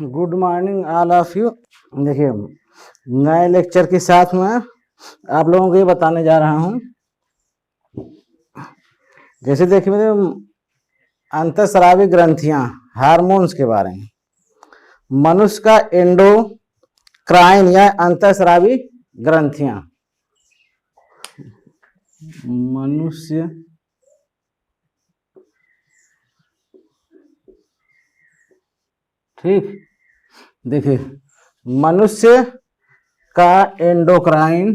Good morning all of you. देखिए, नए lecture के साथ में आप लोगों को ये बताने जा रहा हूँ। जैसे देखिए, अंतःस्रावी ग्रंथियां, हार्मोन्स के बारे में। मनुष्य का एंडोक्राइन या अंतःस्रावी ग्रंथियां, मनुष्य ठीक, देखिए मनुष्य का एंडोक्राइन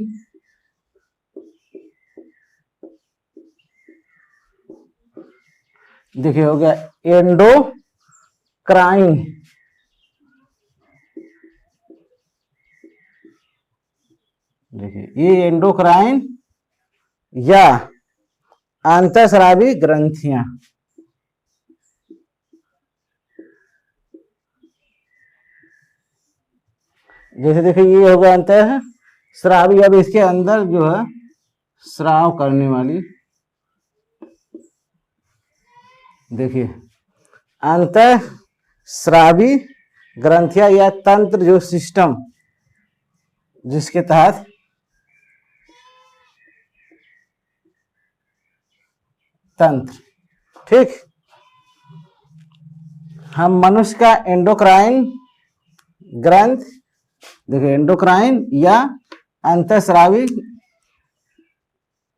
देखिए हो गया एंडोक्राइन। देखिए ये एंडोक्राइन या अंतःस्रावी ग्रंथियां। जैसे देखिए ये होगा अंतःस्रावी, अब इसके अंदर जो है स्राव करने वाली, देखिए अंतःस्रावी ग्रंथियां या तंत्र, जो सिस्टम जिसके तहत तंत्र, ठीक। हम मनुष्य का एंडोक्राइन ग्रंथ, देखिए एंडोक्राइन या अंतःस्रावी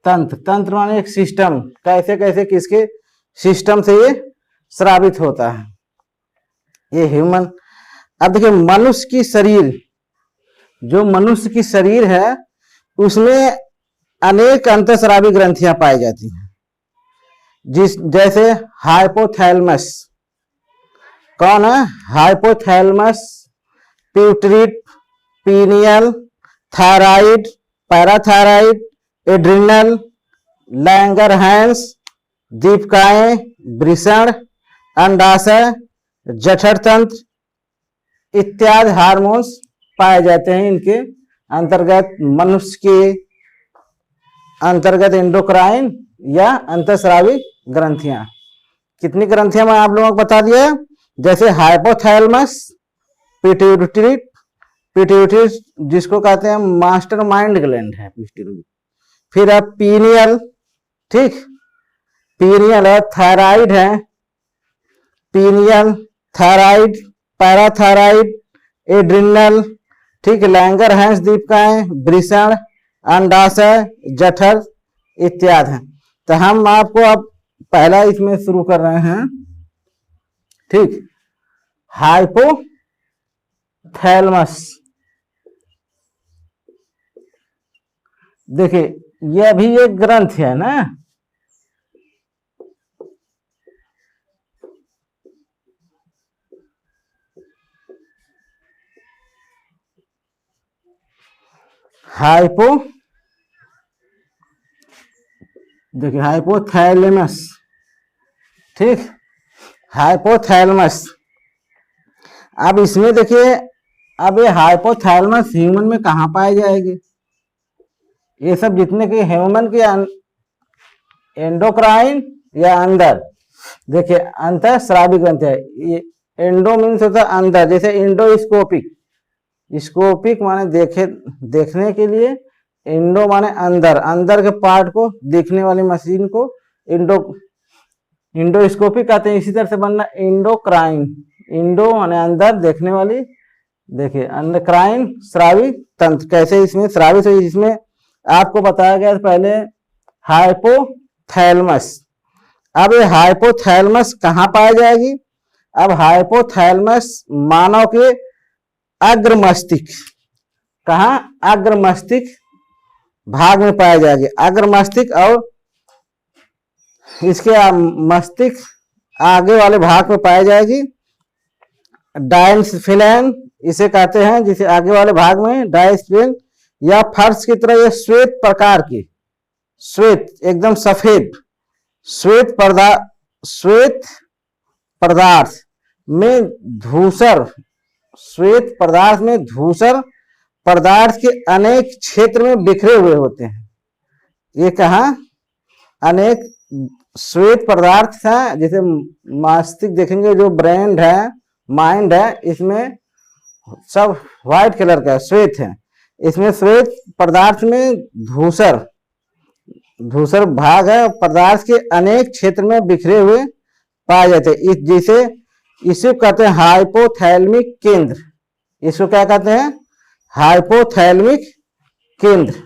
तंत्र, तंत्र माने एक सिस्टम, कैसे कैसे किसके सिस्टम से ये स्रावित होता है, ये ह्यूमन। अब देखिए मनुष्य की शरीर, जो मनुष्य की शरीर है उसमें अनेक अंतःस्रावी ग्रंथियां पाई जाती हैं, जैसे हाइपोथैलेमस, कौन है? Hypothalamus, pituitary, pineal, thyroid, parathyroid, adrenal, Langerhans, दीपकाएं, वृषण, अंडाशय, जठर तंत्र इत्यादि हार्मोन्स पाए जाते हैं इनके अंतर्गत। मनुष्य के अंतर्गत एंडोक्राइन या अंतःस्रावी ग्रंथियां, कितनी ग्रंथियां मैं आप लोगों को बता दिया। जैसे हाइपोथैलेमस, पिट्यूटरी, पिट्यूटरी जिसको कहते हैं मास्टर माइंड ग्लैंड है पिट्यूटरी। फिर अब पीनियल, ठीक, पीनियल है, थायराइड है, पीनियल, थायराइड, पैराथायराइड, एड्रिनल, ठीक, लैंगरहैंस, दीपकाएं, वृषण, अंडाशय, जठर इत्यादि हैं। तो हम आपको अब पहला इसमें शुरू कर रहे हैं, ठीक, हाइपोथैलेमस। देखिए यह भी एक ग्रंथ है ना, देखिए हाइपोथैलेमस, ठीक, हाइपोथैलेमस। अब इसमें देखिए, अब ये हाइपोथैलेमस ह्यूमन में कहाँ पाए जाएगी? ये सब जितने के ह्यूमन के एंडोक्राइन या अंदर, देखिए अंतःस्रावी ग्रंथि है। ये एंडो मीन्स होता है अंदर, जैसे इंडोस्कोपिक, स्कोपिक माने देखने के लिए, इंडो माने अंदर, अंदर के पार्ट को देखने वाली मशीन को इंडोस्कोपिक कहते हैं। इसी तरह से बनना इंडोक्राइन, इंडो माने अंदर देखने वाली, देखिए अंडक्राइन स्रावी तंत्र, कैसे इसमें स्रावी से, इसमें आपको बताया गया पहले हाइपोथैलेमस। अब ये हाइपोथैलेमस कहाँ पाई जाएगी? अब हाइपोथैलेमस मानव के अग्र मस्तिष्क, कहाँ? अग्र मस्तिष्क भाग में पाई जाएगी। अग्र मस्तिष्क और इसके मस्तिष्क आगे वाले भाग में पाई जाएगी। डायस्फिलेन इसे कहते हैं, जिसे आगे वाले भाग में डायस्फिलेन, या फर्श की तरह ये श्वेत प्रकार की, श्वेत एकदम सफेद श्वेत पदार्थ में धूसर, श्वेत पदार्थ में धूसर पदार्थ के अनेक क्षेत्र में बिखरे हुए होते हैं। ये कहा अनेक श्वेत पदार्थ है, जैसे मस्तिष्क देखेंगे, जो ब्रेन है माइंड है, इसमें सब व्हाइट कलर का श्वेत है। इसमें श्वेत पदार्थ में धूसर धूसर भाग है, पदार्थ के अनेक क्षेत्र में बिखरे हुए पाए जाते हैं। जिसे इसे कहते हैं हाइपोथैलेमिक केंद्र। इसको क्या कहते हैं? हाइपोथैलेमिक केंद्र।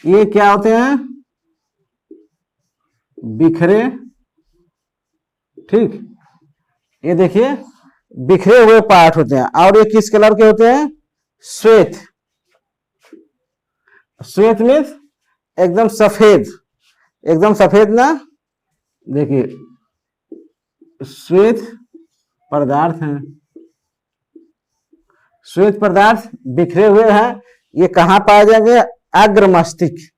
ये क्या होते हैं? बिखरे, ठीक, ये देखिए बिखरे हुए पार्ट होते हैं। और ये किस कलर के होते हैं? श्वेत। श्वेत मीन्स एकदम सफेद, एकदम सफेद ना। देखिए श्वेत पदार्थ हैं, श्वेत पदार्थ बिखरे हुए हैं। ये कहाँ पाए जाएंगे? अग्र मस्तिष्क।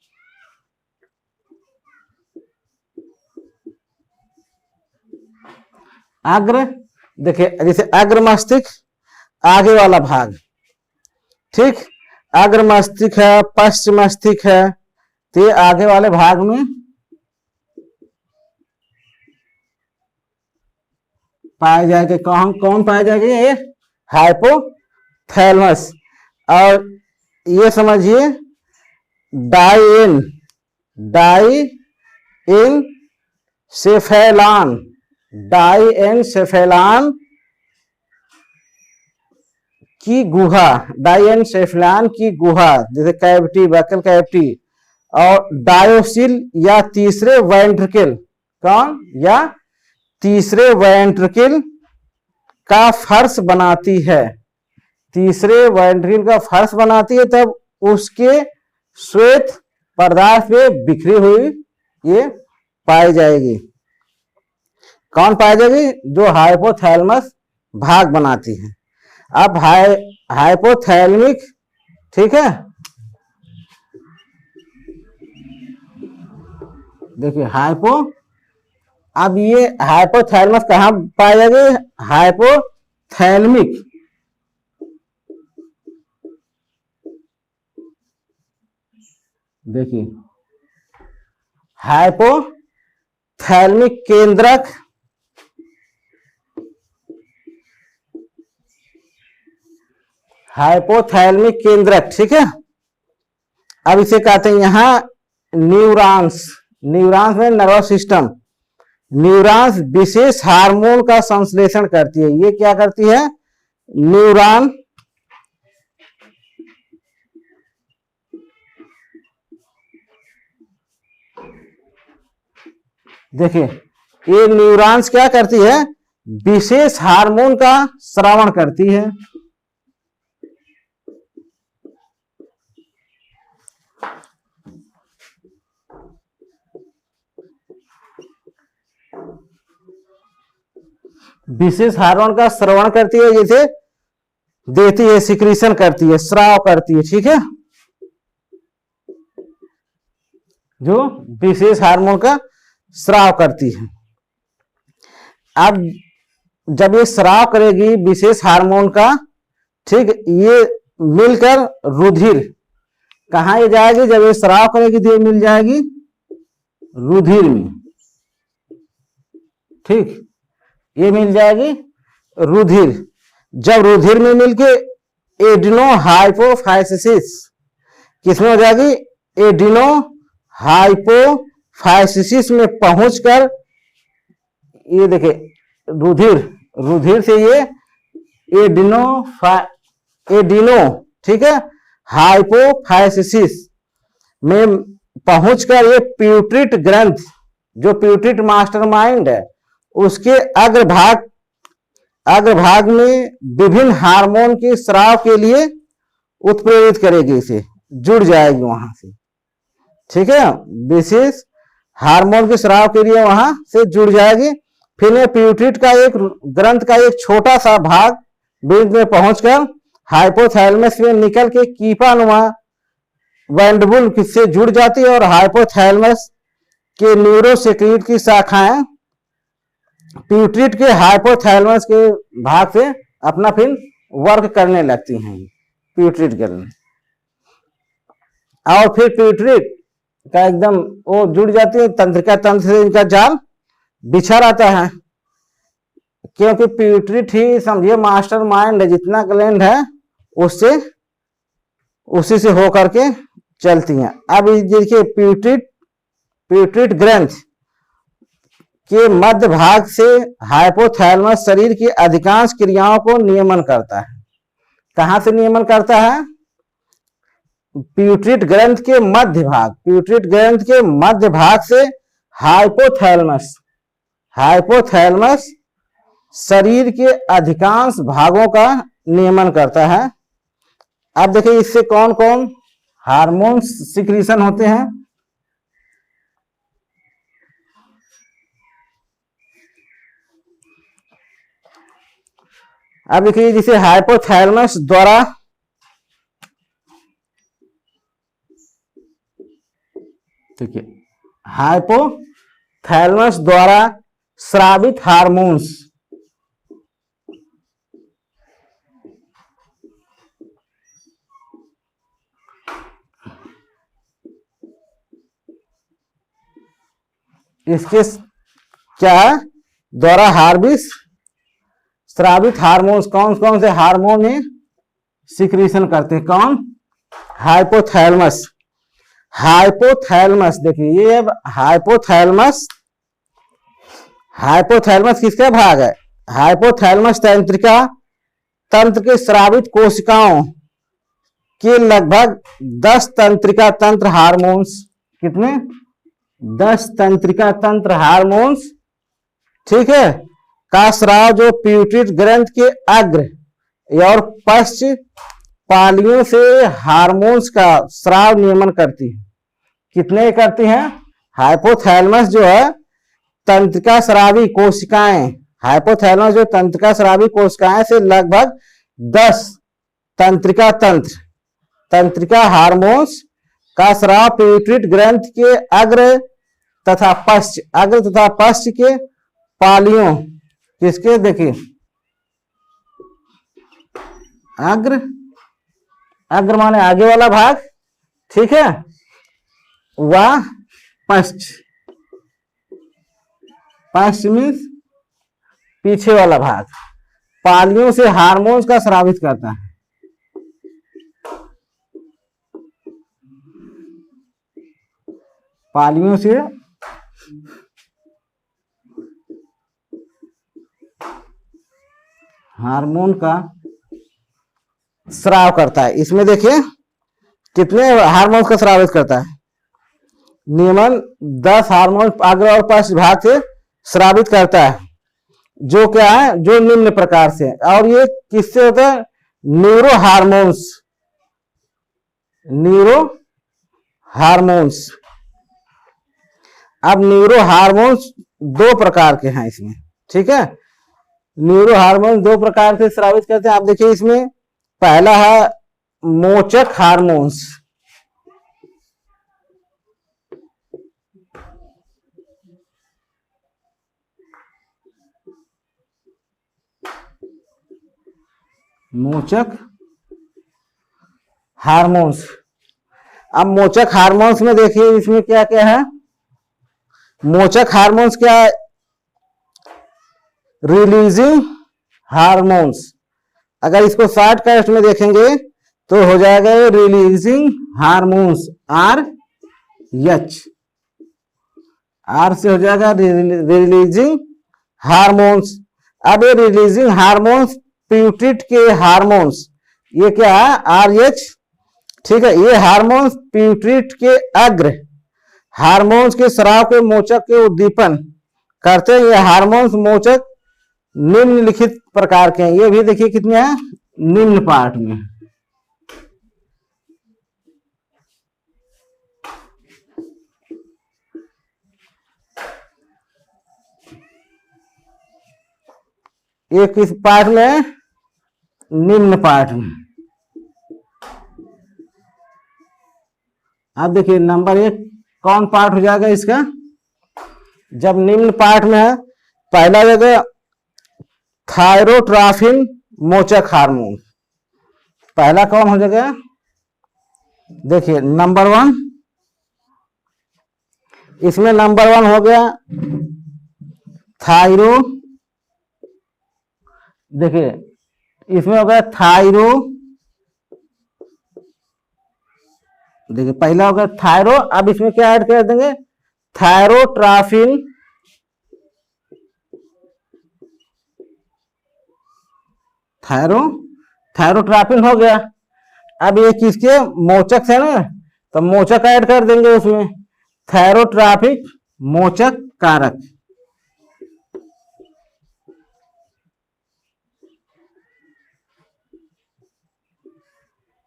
अग्र, देखिए जैसे अग्र मस्तिष्क आगे वाला भाग, ठीक, अग्र मस्तिष्क है, पश्च मस्तिष्क है, तो ये आगे वाले भाग में पाए जाएंगे। कौन कौन पाए जाएंगे? ये हाइपोथैलेमस। और ये समझिए डाइएन सेफेलान, डाइएनसेफेलान की गुहा, डाइएनसेफेलान की गुहा, जैसे कैविटी, बकल कैविटी। और डायोसिल या तीसरे वेंट्रिकल, कौन? या तीसरे वेंट्रिकल का फर्श बनाती है, तीसरे वेंट्रिकल का फर्श बनाती है। तब उसके श्वेत पदार्थ पे बिखरी हुई ये पाई जाएगी। कौन पाई जाएगी? जो हाइपोथैलेमस भाग बनाती है। अब हाइपोथैलेमिक, ठीक है, देखिए अब ये हाइपोथैलेमस कहाँ पाई जाएगी? हाइपोथैलेमिक, देखिए हाइपोथैलेमिक केंद्रक, हाइपोथैलेमिक केंद्रक, ठीक है। अब इसे कहते हैं यहां न्यूरॉन्स। न्यूरॉन्स में नर्वस सिस्टम। न्यूरॉन्स विशेष हार्मोन का संश्लेषण करती है। ये क्या करती है? न्यूरॉन देखिए ये न्यूरॉन्स क्या करती है? विशेष हार्मोन का स्रावण करती है। विशेष हार्मोन का श्रवण करती है, जैसे देती है, सिक्रीशन करती है, स्राव करती है, ठीक है। जो विशेष हार्मोन का स्राव करती है। अब जब ये स्राव करेगी विशेष हार्मोन का, ठीक, ये मिलकर रुधिर, कहाँ ये जाएगी? जब ये स्राव करेगी तो ये मिल जाएगी रुधिर में, ठीक, ये मिल जाएगी रुधिर। जब रुधिर में मिलके एडिनो हाइपोफाइसिस, किसमें हो जाएगी? एडिनो हाइपोफाइसिस में पहुंचकर, ये देखिए रुधिर से ये एडिनो, ठीक है, हाइपोफाइसिस में पहुंचकर ये प्यूटरिट ग्रंथ, जो प्यूटरिट मास्टरमाइंड है, उसके अग्रभाग में विभिन्न हार्मोन के स्राव के लिए उत्प्रेरित करेगी, इसे जुड़ जाएगी वहां से, ठीक है। विशेष हार्मोन के स्राव के लिए वहां से जुड़ जाएगी। फिर ये प्यूटरिट का एक ग्रंथ का एक छोटा सा भाग बीच में पहुंचकर हाइपोथैलेमस में निकल के कीपानुमा वैंडबुल से जुड़ जाती है और हाइपोथैलेमस के न्यूरोसेक्रीट की शाखाएं प्यूटरिट के हाइपोथैलेमस के भाग से अपना फिर वर्क करने लगती हैं, प्यूटरिट ग्रंथ। और फिर प्यूटरिट का एकदम वो जुड़ जाती है, तंत्रिका तंत्र से इनका जाल बिछा रहता है। क्योंकि प्यूटरिट ही समझिए मास्टर माइंड है, जितना ग्लैंड है उससे उसी से होकर के चलती हैं। अब देखिए प्यूटरिट ग्रंथ के मध्य भाग से हाइपोथैलेमस शरीर की अधिकांश क्रियाओं को नियमन करता है। कहां से नियमन करता है? प्यूटरिट ग्रंथ के मध्य भाग से हाइपोथैलेमस शरीर के अधिकांश भागों का नियमन करता है। अब देखिए इससे कौन कौन हार्मोन्स सिक्रीशन होते हैं। अब देखिए जिसे हाइपोथैलेमस द्वारा स्रावित हार्मोन्स इसके क्या द्वारा स्रावित हार्मोन्स कौन कौन से हार्मोन में सिक्रीशन करते हैं? कौन? हाइपोथैलेमस देखिए ये हाइपोथैलेमस किसका भाग है? हाइपोथैलेमस तंत्र के स्रावित कोशिकाओं के लगभग 10 तंत्रिका तंत्र हार्मोन्स। कितने? 10 तंत्रिका तंत्र हार्मोन्स, ठीक है, का स्राव जो प्यूटरिट ग्रंथ के अग्र और पश्च पालियों से हार्मोन्स का स्राव नियमन करती है। कितने करती हैं? हाइपोथैलेमस जो है तंत्रिका स्रावी कोशिकाएं, हाइपोथैलेमस जो तंत्रिका स्रावी कोशिकाएं से लगभग 10 तंत्रिका हार्मोन्स का स्राव प्यूटरिट ग्रंथ के अग्र तथा पश्च के पालियों, किसके? देखिए अग्र माने आगे वाला भाग, ठीक है, वह पश्च मीन्स पीछे वाला भाग, पालियों से हार्मोन्स का स्रावित करता है। पालियों से हार्मोन का स्राव करता है। इसमें देखिए कितने हार्मोन्स का स्रावित करता है? नियमन 10 हार्मोन अग्र और पश्च भाग से स्रावित करता है, जो क्या है? जो निम्न प्रकार से। और ये किससे होता है? Neuro hormones. अब न्यूरो हार्मोन्स 2 प्रकार के हैं इसमें, ठीक है। न्यूरो हार्मोन 2 प्रकार से स्रावित करते हैं। आप देखिए इसमें पहला है मोचक हार्मोन्स। अब मोचक हार्मोन्स में देखिए इसमें क्या क्या है? मोचक हार्मोन्स क्या है? Releasing hormones. अगर इसको शॉर्टकट में देखेंगे तो हो जाएगा रिलीजिंग हार्मोन्स, आर से हो जाएगा रिलीजिंग हार्मोन्स। अब ये रिलीजिंग हार्मोन्स प्यूटरिट के हार्मोन्स, ये क्या है? RH, ठीक है। ये हार्मोन्स प्यूटरिट के अग्र हार्मोन्स के स्राव के मोचक के उद्दीपन करते हैं। ये हार्मोन्स मोचक निम्नलिखित प्रकार के हैं। ये भी देखिए कितने हैं? निम्न पार्ट में। ये किस पार्ट में? निम्न पार्ट में। आप देखिए नंबर 1 कौन पार्ट हो जाएगा इसका? जब निम्न पार्ट में है, पहला जगह थायरोट्रॉफिन मोचक हार्मोन, पहला कौन हो जाएगा? देखिए नंबर 1, इसमें नंबर 1 हो गया देखिए इसमें हो गया थायरो, देखिए पहला हो गया थायरो, अब इसमें क्या ऐड कर देंगे, थायरोट्राफिन, थायरोट्राफिन हो गया। अब ये किसके मोचक है ना, तो मोचक ऐड कर देंगे उसमें, थायरोट्राफिक मोचक कारक।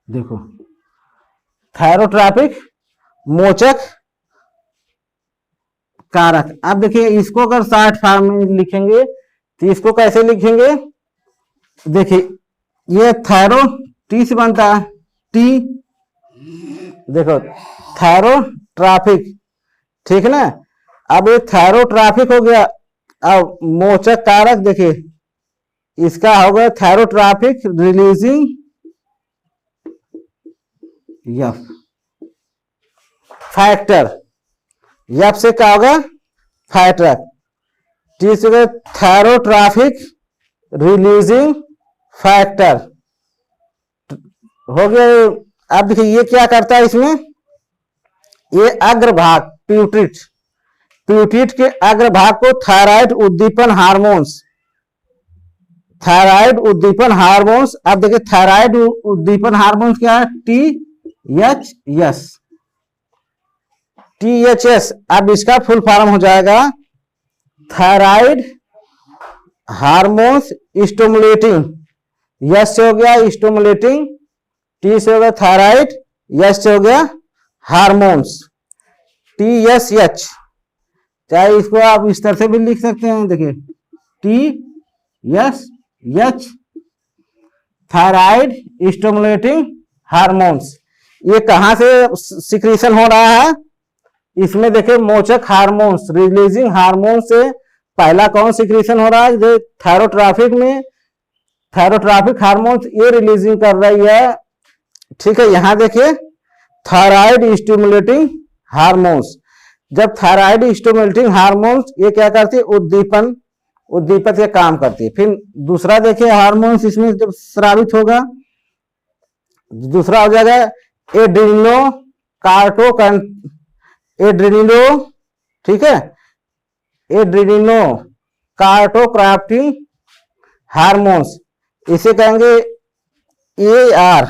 देखो थायरोट्राफिक मोचक कारक। अब देखिए इसको अगर शॉर्ट फॉर्म में लिखेंगे तो इसको कैसे लिखेंगे, देखिए ये थायरो टी से बनता है, टी, देखो थायरोट्राफिक, ठीक है ना। अब ये थायरोट्राफिक हो गया, अब मोचक कारक देखिए इसका हो गया थायरोट्राफिक रिलीजिंग यफ फैक्टर, यफ से क्या होगा फैक्टर, टी से थायरोट्राफिक रिलीजिंग फैक्टर हो गया। अब देखिए ये क्या करता है इसमें, ये अग्रभाग प्यूट्रिट, प्यूट्रिट के अग्रभाग को थायराइड उद्दीपन हार्मोन्स, थायराइड उद्दीपन हार्मोन्स। अब देखिए थायराइड उद्दीपन हार्मोन्स क्या है, THS, THS। अब इसका फुल फॉर्म हो जाएगा थायराइड हार्मोन्स स्टिमुलेटिंग, यस से हो गया स्टिमुलेटिंग, टी से हो गया थायराइड, यस से हो गया हार्मोन्स, TSH। चाहे इसको आप इस तरह से भी लिख सकते हैं, देखिए TSH थायराइड स्टिमुलेटिंग हार्मोन्स। ये कहां से सिक्रीशन हो रहा है, इसमें देखिए मोचक हार्मोन्स रिलीजिंग हार्मोन से पहला कौन सिक्रीशन हो रहा है, जो थायरोट्राफिक में थायरोट्राफिक हार्मोन्स ये रिलीजिंग कर रही है, ठीक है। यहां देखिए थायराइड स्टिमुलेटिंग हार्मोन्स, जब थायराइड स्टिमुलेटिंग हार्मोन्स ये क्या करती है, उद्दीपन, उद्दीपक के काम करती है। फिर दूसरा देखिए हार्मोन्स इसमें जब स्रावित होगा, दूसरा हो जाएगा एड्रिनो कार्टो, एड्रिनो, ठीक है, एड्रिनो कार्टोक्राफ्टिंग हार्मोन्स, इसे कहेंगे AR,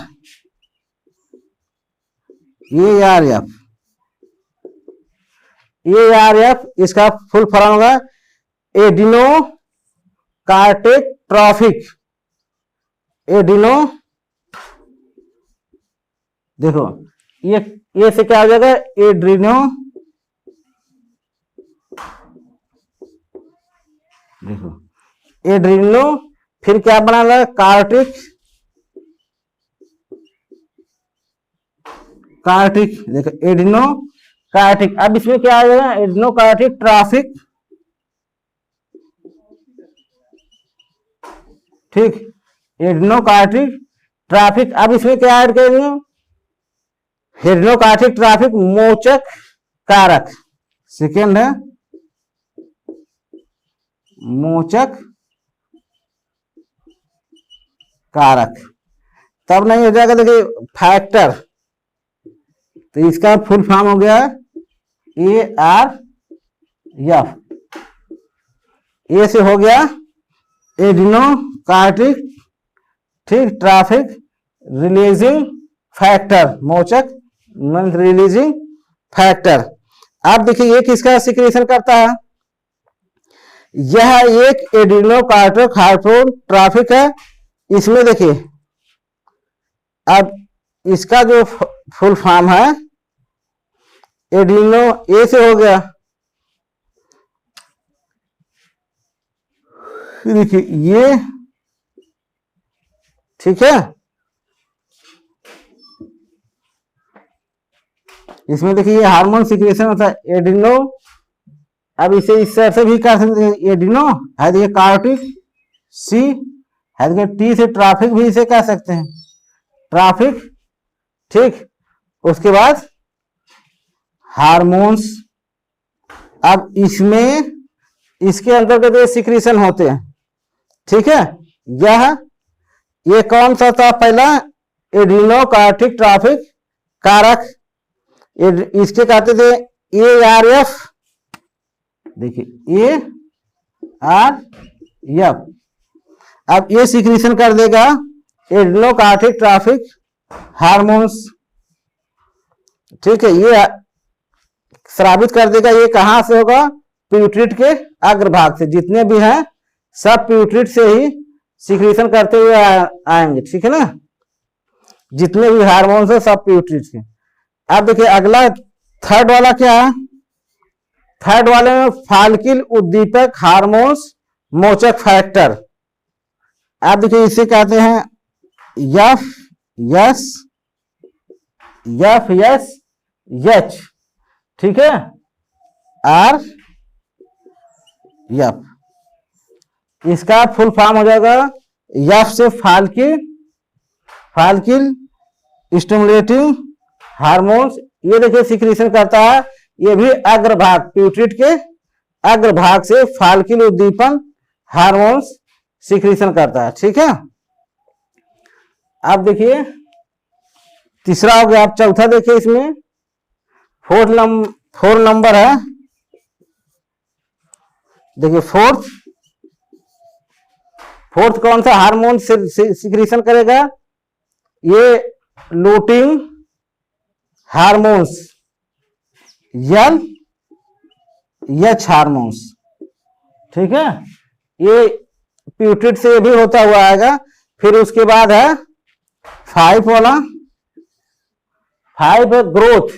ARF, ARF इसका फुल फॉर्म होगा एडिनो कार्टेट्रॉफिक, एडिनो, देखो ये से क्या हो जाएगा एड्रिनो, देखो एड्रिनो, फिर क्या बना रहा है कार्टिक, कार्टिक, देखो एडिनो कार्टिक। अब इसमें क्या आ जाएगा एडिनो कार्टिक ट्राफिक, ठीक, एडिनो कार्टिक ट्राफिक। अब इसमें क्या ऐड करेंगे, एडिनो कार्टिक ट्राफिक मोचक कारक, सेकेंड है मोचक कारक। तब नहीं हो जाएगा, देखिए फैक्टर, तो इसका फुल फॉर्म हो गया ARF, ए से हो गया एडिनो कार्टिक, ठीक, ट्राफिक रिलीजिंग फैक्टर, मोचक रिलीजिंग फैक्टर। अब देखिए ये किसका सिक्रीशन करता है, यह एक एडिनो कार्टिक हार्मोन ट्राफिक है। इसमें देखिए अब इसका जो फुल फॉर्म है एडिनो, ए से हो गया, देखिए ये, ठीक है, इसमें देखिए ये हार्मोन सिक्रेशन होता है एडिनो। अब इसे इस तरह से भी कर सकते हैं, एडिनो है देखिए कार्टिक, सी है देखिए टी से ट्राफिक भी इसे कह सकते हैं, ट्राफिक, ठीक। उसके बाद हार्मोन्स, अब इसमें इसके अंतर्गत ये सिक्रीशन होते हैं, ठीक है। ये कौन सा था पहला, एड्रीनोकार्टिक ट्रॉफिक कारक, इसके कहते थे ARF। देखिए ARF, अब ये सिक्रीशन कर देगा एड्रीनोकार्टिक ट्रॉफिक हार्मोन्स। ठीक है, ये स्रावित कर देगा। ये कहां से होगा, प्यूट्रिट के अग्रभाग से। जितने भी हैं सब प्यूट्रिट से ही सिक्रीशन करते हुए आएंगे। ठीक है ना, जितने भी हार्मोन्स है सब प्यूट्रिट के। अब देखिए अगला थर्ड वाला क्या है, थर्ड वाले में फाल्किल उद्दीपक हार्मोन्स मोचक फैक्टर। आप देखिए इसे कहते हैं FSH। ठीक है, RF, इसका फुल फॉर्म हो जाएगा F से फाल्किल स्टिमुलेटिंग हार्मोन्स। ये देखिए सिक्रीशन करता है, ये भी अग्रभाग, प्यूट्रिट के अग्रभाग से फाल्किल उद्दीपन हार्मोन्स सिक्रीशन करता है। ठीक है, अब देखिए तीसरा हो गया। आप चौथा देखिए, इसमें फोर नंबर है। देखिए फोर्थ कौन सा हार्मोन सिक्रीशन करेगा, ये लूटिंग हार्मोन्स, LH हार्मोन्स। ठीक है, ये प्यूट्रिट से भी होता हुआ आएगा। फिर उसके बाद है 5 वाला, 5 ग्रोथ,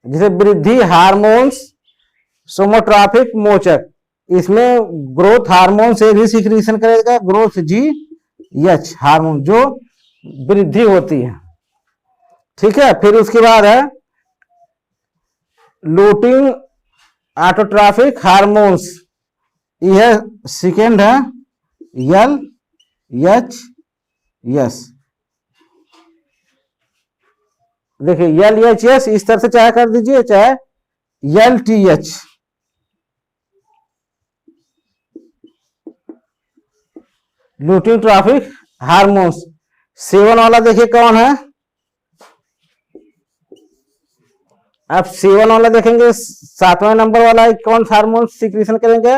जिसे वृद्धि हार्मोन्स सोमोट्रॉपिक मोचक। इसमें ग्रोथ हार्मोन से भी सिक्रीशन करेगा, ग्रोथ GH हार्मोन जो वृद्धि होती है। ठीक है, फिर उसके बाद है लूटिंग ऑटोट्रॉफिक हार्मोन्स, यह सेकेंड है LHS। देखिए LHS इस तरह से चाहे कर दीजिए, चाहे LTH। Looting traffic hormones. 7 वाला देखिए कौन है, आप 7 वाला देखेंगे, 7वें नंबर वाला कौन सा हार्मोन सिक्रीशन करेंगे,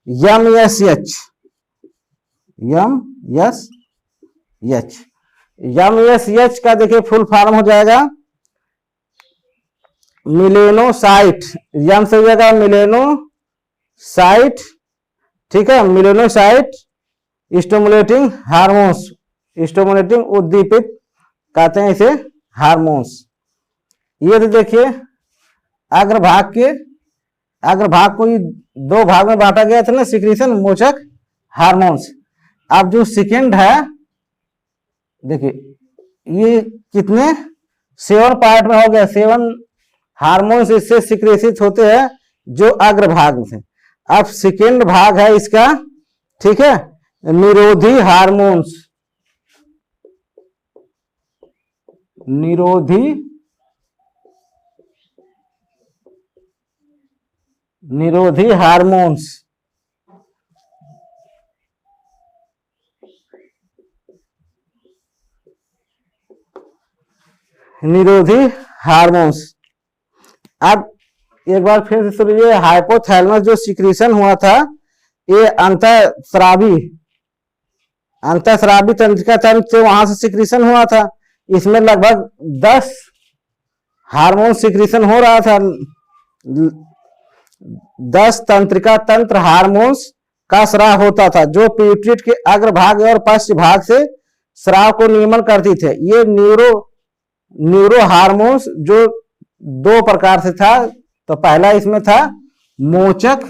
MSH। MSH का देखिए फुल फॉर्म हो जाएगा मिलेनोसाइट। यम से हो जाएगा मिलेनोसाइट। ठीक है, मिलेनोसाइट स्टिमुलेटिंग हार्मोन्स, स्टिमुलेटिंग उद्दीपित कहते हैं इसे हार्मोन्स। ये तो देखिए अग्रभाग को दो भाग में बांटा गया था ना, सिक्रीशन मोचक हार्मोन्स। अब जो सेकेंड है, देखिए ये कितने 7 पार्ट में हो गया, 7 हार्मोन्स इससे सिक्रेशित होते हैं जो अग्रभाग से। अब सेकेंड भाग है इसका, ठीक है, निरोधी हार्मोन्स, निरोधी हार्मोन्स। निरोधी हार्मोन्स। अब एक बार फिर से सुनिए, हाइपोथैलेमस जो सिक्रीशन हुआ था, ये अंतःस्रावी तंत्रिका तंत्र से वहां से सिक्रीशन हुआ था। इसमें लगभग 10 हार्मोन सिक्रीशन हो रहा था। 10 तंत्रिका तंत्र हार्मोन्स का स्राव होता था, जो पीट्यूटरी के अग्रभाग और पश्च भाग से स्राव को नियमन करती थे। ये न्यूरो हार्मोन्स जो 2 प्रकार से था। तो पहला इसमें था मोचक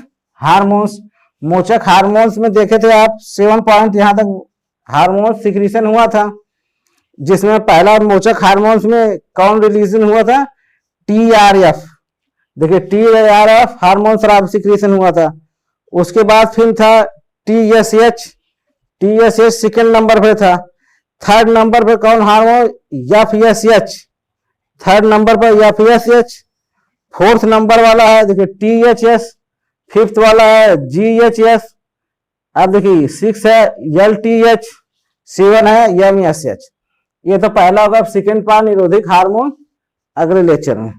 हार्मोन्स। मोचक हार्मोन्स में देखे थे आप 7 पॉइंट यहां तक हार्मोन सिक्रीशन हुआ था, जिसमें पहला मोचक हार्मोन्स में कौन रिलीजन हुआ था, TRF। देखिए TRF हार्मोन स्राव सिक्रीशन हुआ था। उसके बाद फिर था TSH सेकेंड नंबर पे था। थर्ड नंबर पे कौन हार्मोन, FSH, थर्ड नंबर पर FSH। फोर्थ नंबर वाला है देखिए THS, फिफ्थ वाला है GHS, अब देखिए 6 है LTH, 7 है MSH। ये तो पहला होगा। अब सेकेंड पार्ट निरोधिक हार्मोन अगले लेक्चर में।